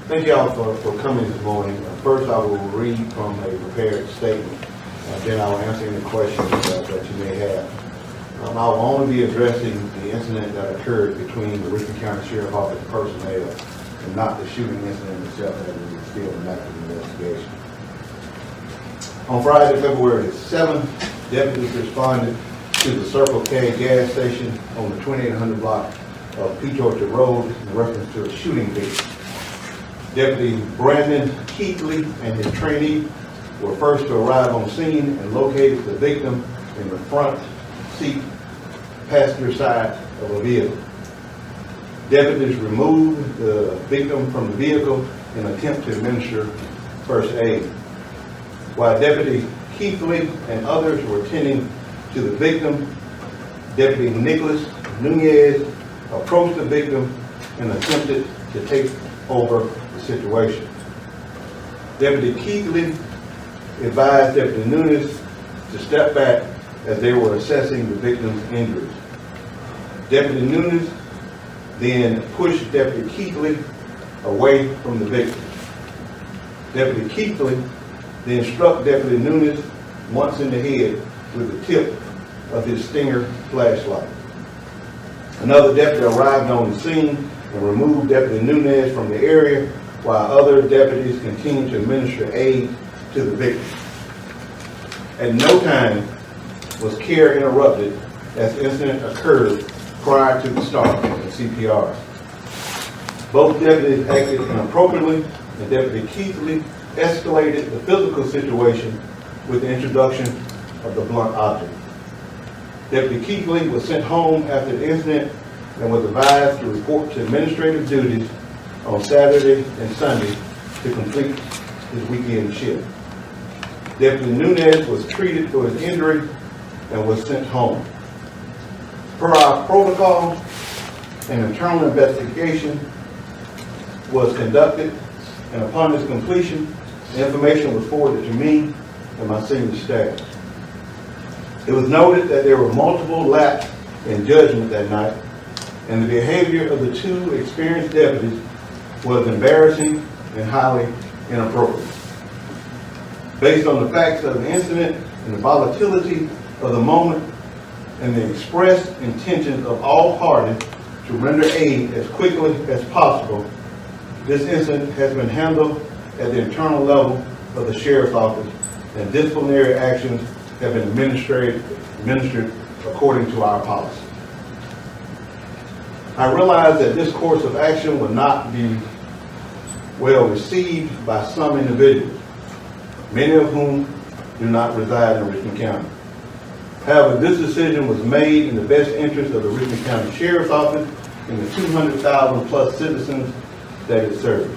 Thank y'all for coming this morning. First, I will read from a prepared statement. Then I will answer any questions that you may have. I will only be addressing the incident that occurred between the Richmond County Sheriff's Office personnel and not the shooting incident itself that is still an active investigation. On Friday, February 7th, deputies responded to the Circle K gas station on the 2800 block of Peach Orchard Road in reference to a shooting victim. Deputy Brandon Keithley and his trainee were first to arrive on scene and located the victim in the front seat passenger side of a vehicle. Deputies removed the victim from the vehicle in an attempt to administer first aid. While Deputy Keithley and others were tending to the victim, Deputy Nicholas Nunez approached the victim and attempted to take over the situation. Deputy Keithley advised Deputy Nunez to step back as they were assessing the victim's injuries. Deputy Nunez then pushed Deputy Keithley away from the victim. Deputy Keithley then struck Deputy Nunez once in the head with the tip of his Stinger flashlight. Another deputy arrived on the scene and removed Deputy Nunez from the area while other deputies continued to administer aid to the victim. At no time was care interrupted as the incident occurred prior to the start of CPR. Both deputies acted inappropriately, and Deputy Keithley escalated the physical situation with the introduction of the blunt object. Deputy Keithley was sent home after the incident and was advised to report to administrative duties on Saturday and Sunday to complete his weekend shift. Deputy Nunez was treated for his injury and was sent home. Per our protocol, an internal investigation was conducted, and upon its completion, the information was forwarded to me and my senior staff. It was noted that there were multiple lapses in judgment that night, and the behavior of the two experienced deputies was embarrassing and highly inappropriate. Based on the facts of the incident and the volatility of the moment and the expressed intentions of all parties to render aid as quickly as possible, this incident has been handled at the internal level of the Sheriff's Office, and disciplinary actions have been administered according to our policy. I realize that this course of action will not be well received by some individuals, many of whom do not reside in Richmond County. However, this decision was made in the best interest of the Richmond County Sheriff's Office and the 200,000 plus citizens that it serves.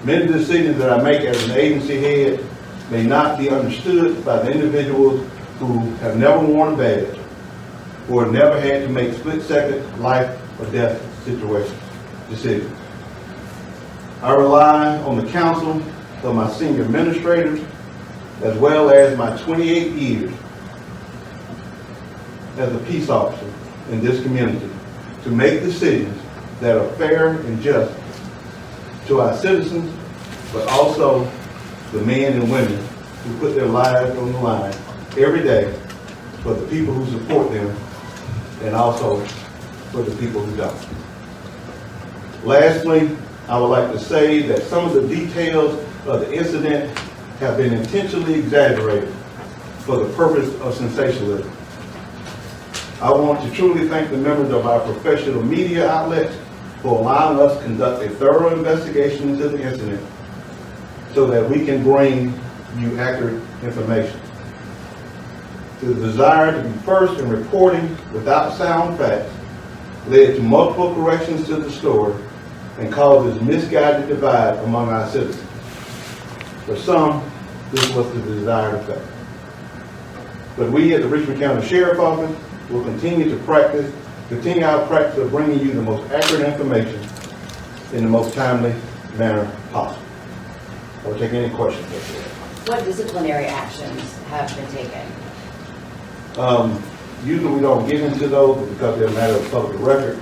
Many decisions that I make as an agency head may not be understood by the individuals who have never worn a badge or never had to make split-second life or death decisions. I rely on the counsel of my senior administrators as well as my 28 years as a peace officer in this community to make decisions that are fair and just to our citizens, but also the men and women who put their lives on the line every day for the people who support them and also for the people who don't. Lastly, I would like to say that some of the details of the incident have been intentionally exaggerated for the purpose of sensationalism. I want to truly thank the members of our professional media outlets for allowing us to conduct a thorough investigation into the incident so that we can bring you accurate information. The desire to be first in reporting without sound facts led to multiple corrections to the story and causes misguided divide among our citizens. For some, this was the desired effect. But we at the Richmond County Sheriff's Office will continue our practice of bringing you the most accurate information in the most timely manner possible. I will take any questions. What disciplinary actions have been taken? Usually we don't get into those because they're a matter of public record.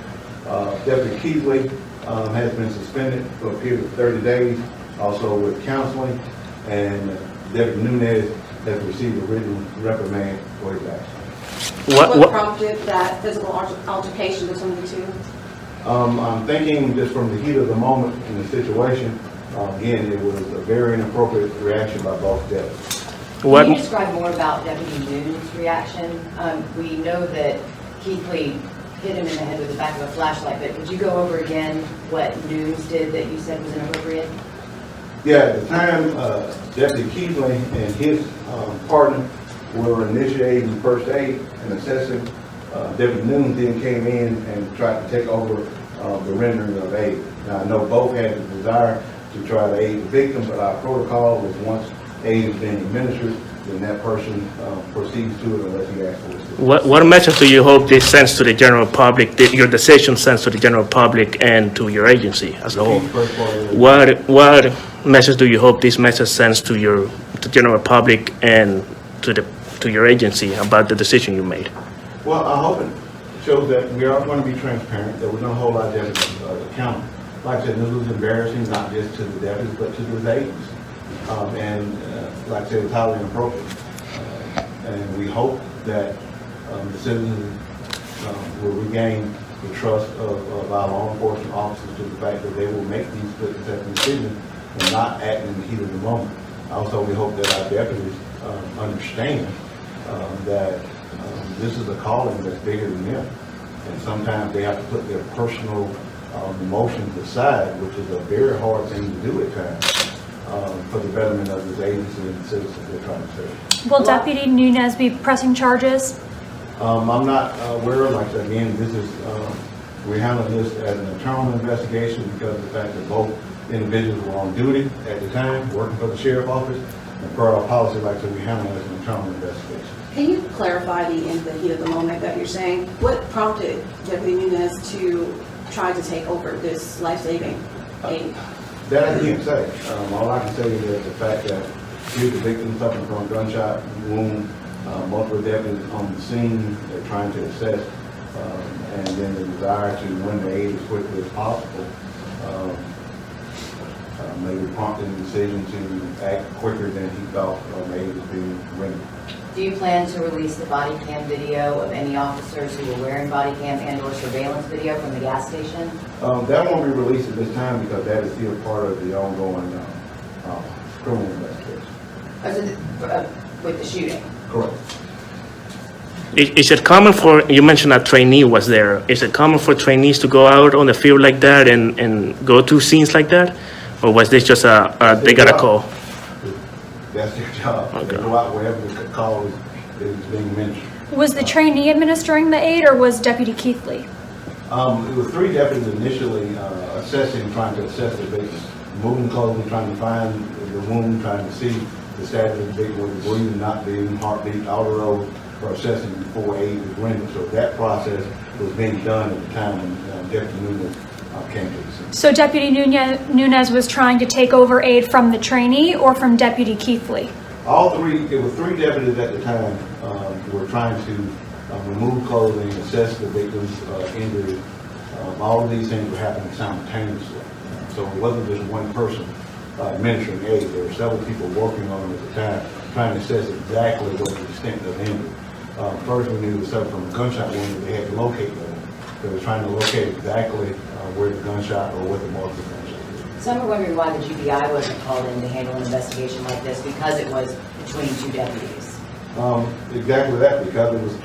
Deputy Keithley has been suspended for a period of 30 days, also with counseling, and Deputy Nunez has received a written reprimand for his actions. What prompted that physical altercation between the two? I'm thinking just from the heat of the moment in the situation, again, it was a very inappropriate reaction by both deputies. Can you describe more about Deputy Noon's reaction? We know that Keithley hit him in the head with the back of a flashlight, but could you go over again what Noon's did that you said was inappropriate? Yeah, at the time, Deputy Keithley and his partner were initiating first aid and assessing. Deputy Noon then came in and tried to take over the rendering of aid. Now, I know both had the desire to try to aid the victim, but our protocol was once aid is being administered, then that person proceeds to it unless he asks for it. What message do you hope this sends to the general public, your decision sends to the general public and to your agency as a whole? What message do you hope this message sends to the general public and to your agency about the decision you made? Well, I hope it shows that we are going to be transparent, that we're going to hold our deputies accountable. Like I said, this was embarrassing, not just to the deputies, but to the agents. Like I said, it was highly inappropriate. And we hope that the citizens will regain the trust of our law enforcement officers to the fact that they will make these split-second decisions and not act in the heat of the moment. Also, we hope that our deputies understand that this is a calling that's bigger than them. And sometimes they have to put their personal emotions aside, which is a very hard thing to do at times. For the betterment of this agency and the citizens they're trying to serve. Will Deputy Nunez be pressing charges? I'm not aware, like I said, again, this is, we handle this as an internal investigation because of the fact that both individuals were on duty at the time, working for the sheriff's office, and per our policy, like I said, we handle it as an internal investigation. Can you clarify in the heat of the moment that you're saying? What prompted Deputy Nunez to try to take over this life-saving aid? That I can't say. All I can say is the fact that here's the victim suffering from a gunshot wound, multiple deputies on the scene, they're trying to assess, and then the desire to render aid as quickly as possible, maybe prompted the decision to act quicker than he thought aid was being rendered. Do you plan to release the body cam video of any officers who were wearing body cam and or surveillance video from the gas station? That won't be released at this time because that is still part of the ongoing criminal investigation. With the shooting? Correct. Is it common for, you mentioned a trainee was there, is it common for trainees to go out on the field like that and go to scenes like that? Or was this just they got a call? That's their job. Okay. They go out wherever the call is being mentioned. Was the trainee administering the aid or was Deputy Keithley? It was 3 deputies initially trying to assess the victim. Moving clothing, trying to find the wound, trying to see the status of the victim, whether breathing, not breathing, heartbeat, all of those for assessing before aid was rendered. So that process was being done at the time when Deputy Nunez came to the scene. So Deputy Nunez was trying to take over aid from the trainee or from Deputy Keithley? All 3, it was 3 deputies at the time were trying to remove clothing, assess the victim's injury. All of these things were happening simultaneously. So it wasn't just one person administering aid. There were several people working on it at the time, trying to assess exactly what the extent of injury. First, we knew it was suffered from a gunshot wound, but they had to locate them. They were trying to locate exactly where the gunshot or what the mark of the gunshot was. Some are wondering why the GBI wasn't called in to handle an investigation like this because it was between 2 deputies. Exactly that, because it was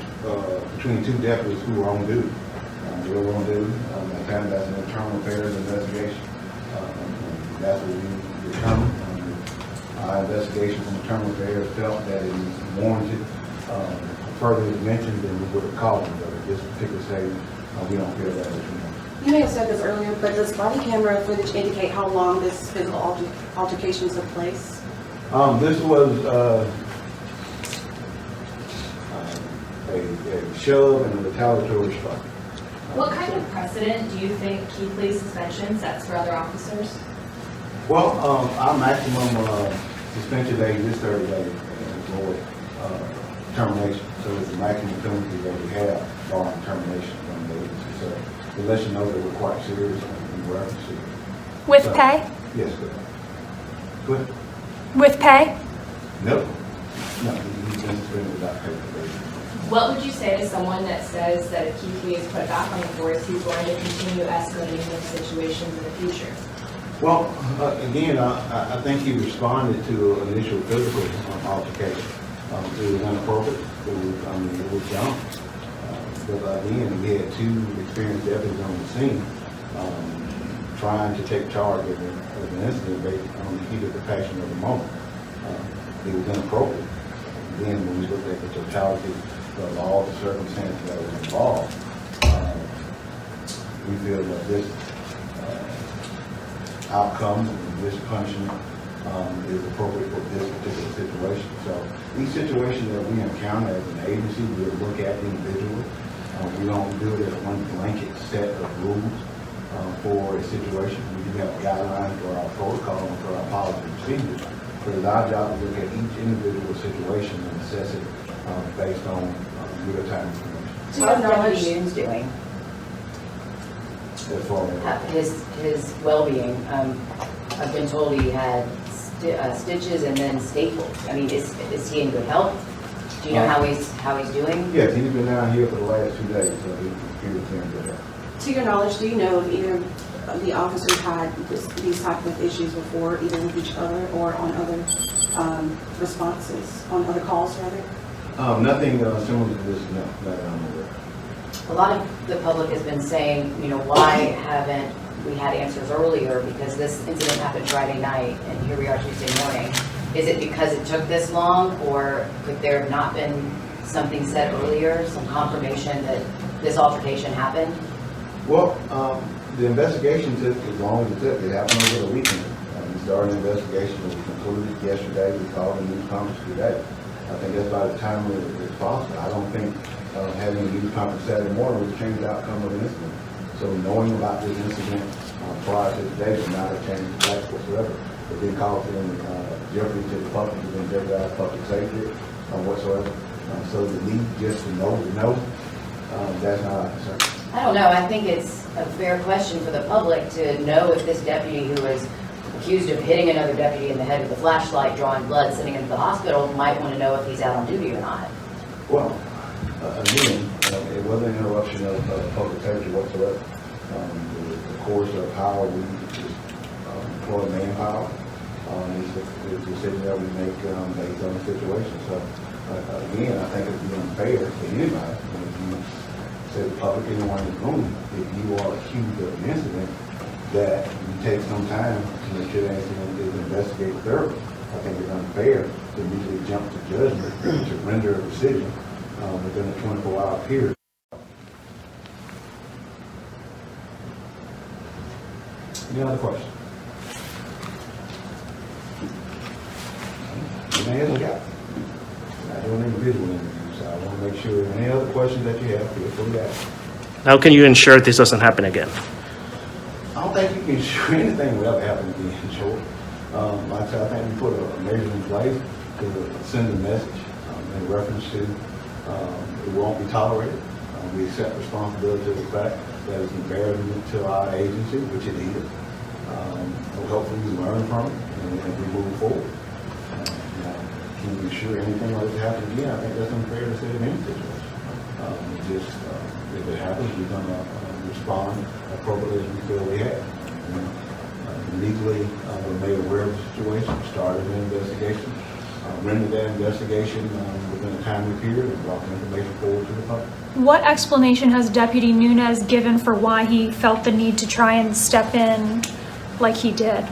between 2 deputies who were on duty. They were on duty. At the time, that's an internal affairs investigation. That's what we determined. Our investigation from internal affairs felt that it was warranted. Further as mentioned, then we would have called them, but at this particular stage, we don't feel that was warranted. You may have said this earlier, but does body camera footage indicate how long this physical altercation took place? This was a shove and a retaliatory strike. What kind of precedent do you think Keithley's suspension sets for other officers? Well, our maximum suspension age is 30 days for termination. So it's the maximum penalty that we have on termination from the agency. So to let you know that we're quite serious in reference to. With So- pay? Yes, go ahead. Go ahead. With pay? No, he's been suspended without pay probation. What would you say to someone that says that if Keith Lee is put back on the force, he's going to continue escalating those situations in the future? Well, again, I think he responded to an initial physical altercation. It was inappropriate, it was dumb. But again, we had two experienced deputies on the scene, trying to take charge of an incident based on the heat of the passion of the moment. It was inappropriate. Again, when we look at the totality of all the circumstances that were involved, we feel that this outcome and this punishment is appropriate for this particular situation. So these situations that we encounter as an agency, we'll look at individually. We don't do it as one blanket set of rules for a situation. We do have guidelines for our protocol and for our policy procedures. But it's our job to look at each individual situation and assess it based on real-time information. How's Deputy Nunes doing? As far as His well-being, I've been told he had stitches and then staples. I mean, is he in good health? Do you know how he's doing? yes, he's been down here for the last 2 days, so he was in good health. To your knowledge, do you know if either of the officers had these type of issues before, either with each other or on other responses, on other calls rather? Nothing similar to this, no, that I'm aware of. A lot of the public has been saying, you know, why haven't we had answers earlier? Because this incident happened Friday night, and here we are Tuesday morning. Is it because it took this long, or could there have not been something said earlier, some confirmation that this altercation happened? Well, the investigation took as long as it took. It happened over the weekend. We started an investigation, and we concluded yesterday. We called a news conference today. I think that's by the time it's possible. I don't think having a news conference Saturday morning would change the outcome of an incident. So knowing about this incident prior to today would not have changed the facts whatsoever. It didn't cause any jeopardy to the public, it didn't jeopardize public safety whatsoever. So the need just to know, that's not our concern. I don't know. I think it's a fair question for the public to know if this deputy who was accused of hitting another deputy in the head with a flashlight, drawing blood, sending him to the hospital, might want to know if he's out on duty or not. Well, again, it wasn't an interruption of public safety whatsoever. The course of how we employ manpower is the decision that we make based on the situation. So, again, I think it would be unfair to anybody if you say the public, anyone in the room, if you are accused of an incident, that you take some time to make sure that incident is investigated thoroughly. I think it's unfair to immediately jump to judgment to render a decision within a 24-hour period. Any other questions? You may have got. I do an individual interview, so I want to make sure any other questions that you have, feel free to ask. How can you ensure this doesn't happen again? I don't think you can ensure anything will ever happen again, in short. Like I said, I think we put a measure in place to send a message in reference to it won't be tolerated. We accept responsibility to the fact that it's embarrassment to our agency, which it is. Hopefully we learn from it and we move forward. Can we ensure anything like this happens again? I think that's unfair to say in any situation. If it happens, we're going to respond appropriately as we feel we have. Legally, we're made aware of the situation, started an investigation, rendered that investigation within a timely period, and brought the information forward to the public. What explanation has Deputy Nunes given for why he felt the need to try and step in like he did?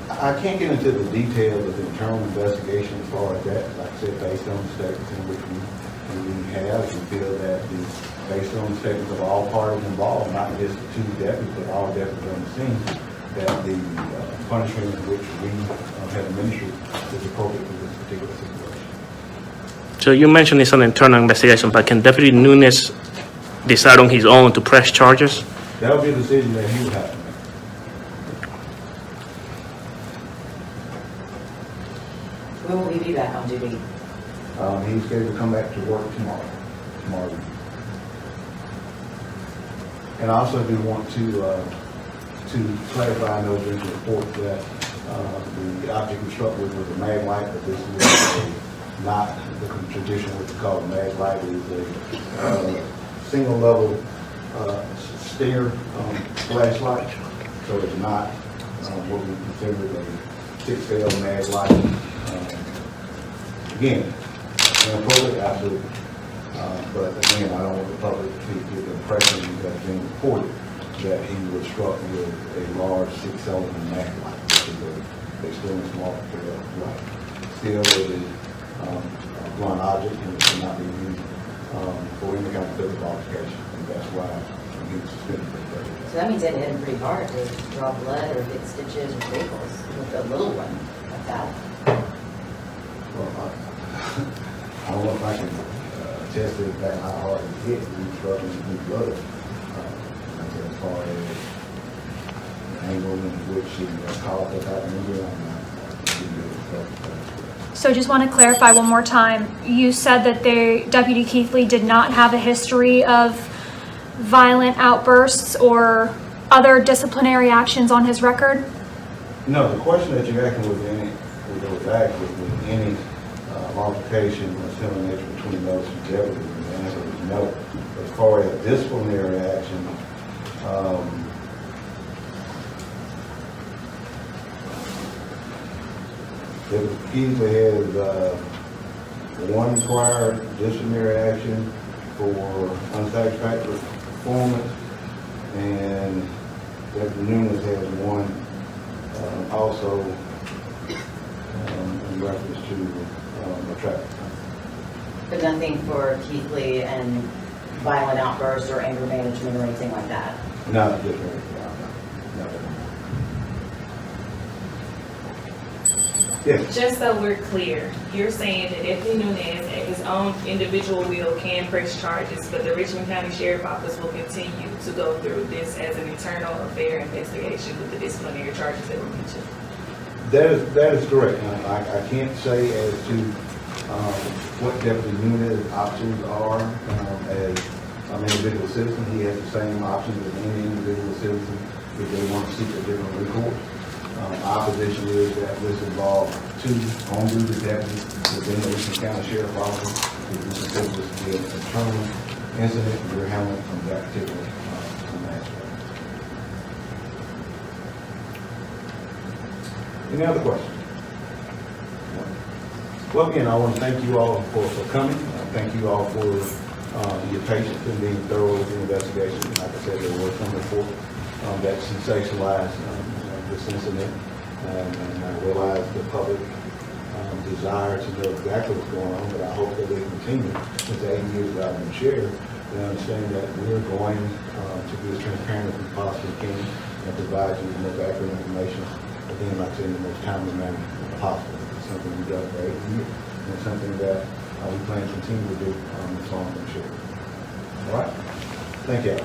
I can't get into the details of the internal investigation as far as that. Like I said, based on the statements in which we have, we feel that based on the statements of all parties involved, not just the two deputies, but all deputies on the scene, that the punishment in which we have administered is appropriate for this particular situation. So you mentioned it's an internal investigation, but can Deputy Nunes decide on his own to press charges? That would be a decision that he would have to make. When will he be back on duty? He's scheduled to come back to work tomorrow. And I also do want to to clarify in those incident reports that the object was struck with was a mag light, but this is not the traditional what you call a mag light. It is a single level stair flashlight, so it's not what we consider a 6L mag light. Again, inappropriate, absolutely. But again, I don't want the public to get the impression that's being reported that he was struck with a large 6L mag light, which is an extremely small light. Still, it is a blunt object and it cannot be used for any kind of physical altercation, and that's why he was suspended for the day. So that means it hit him pretty hard to draw blood or get stitches or staples with a little one like that. Well, I don't know if I can attest to the fact how hard he hit. He was struck with blood. As far as the angle in which he caused that injury, I'm not giving you a So just want to clarify one more time. You said that Deputy Keithley did not have a history of violent outbursts or other disciplinary actions on his record? No, the question that you're asking was any altercation or similar nature between those two deputies, and the answer was no. As far as disciplinary action, Keithley has one prior disciplinary action for unsatisfactory performance, and Deputy Nunes has one also in reference to a traffic time. But nothing for Keithley and violent outbursts or anger management or anything like that? Not disciplinary. No. Yes. Just so we're clear, you're saying that Deputy Nunes at his own individual will can press charges, but the Richmond County Sheriff Office will continue to go through this as an internal affair investigation with the disciplinary charges that were mentioned. That is correct. I can't say as to what Deputy Nunes' options are as an individual citizen. He has the same options as any individual citizen if they want to seek a different recourse. Our position is that this involves two on-duty deputies within the Richmond County Sheriff Office. We consider this to be an internal incident, and we're handling from that particular aspect. Any other questions? Well, again, I want to thank you all for coming. Thank you all for your patience in being thorough with the investigation. Like I said, there was some report that sensationalized this incident, and I realize the public desire to know exactly what's going on, but I hope that they continue, since 8 years that I've been chair, they understand that we're going to be as transparent as we possibly can and provide you with the most accurate information, again, like I said, in the most timely manner possible. It's something we've done for 8 years, and it's something that we plan to continue to do as long as I'm chair. All right? Thank you.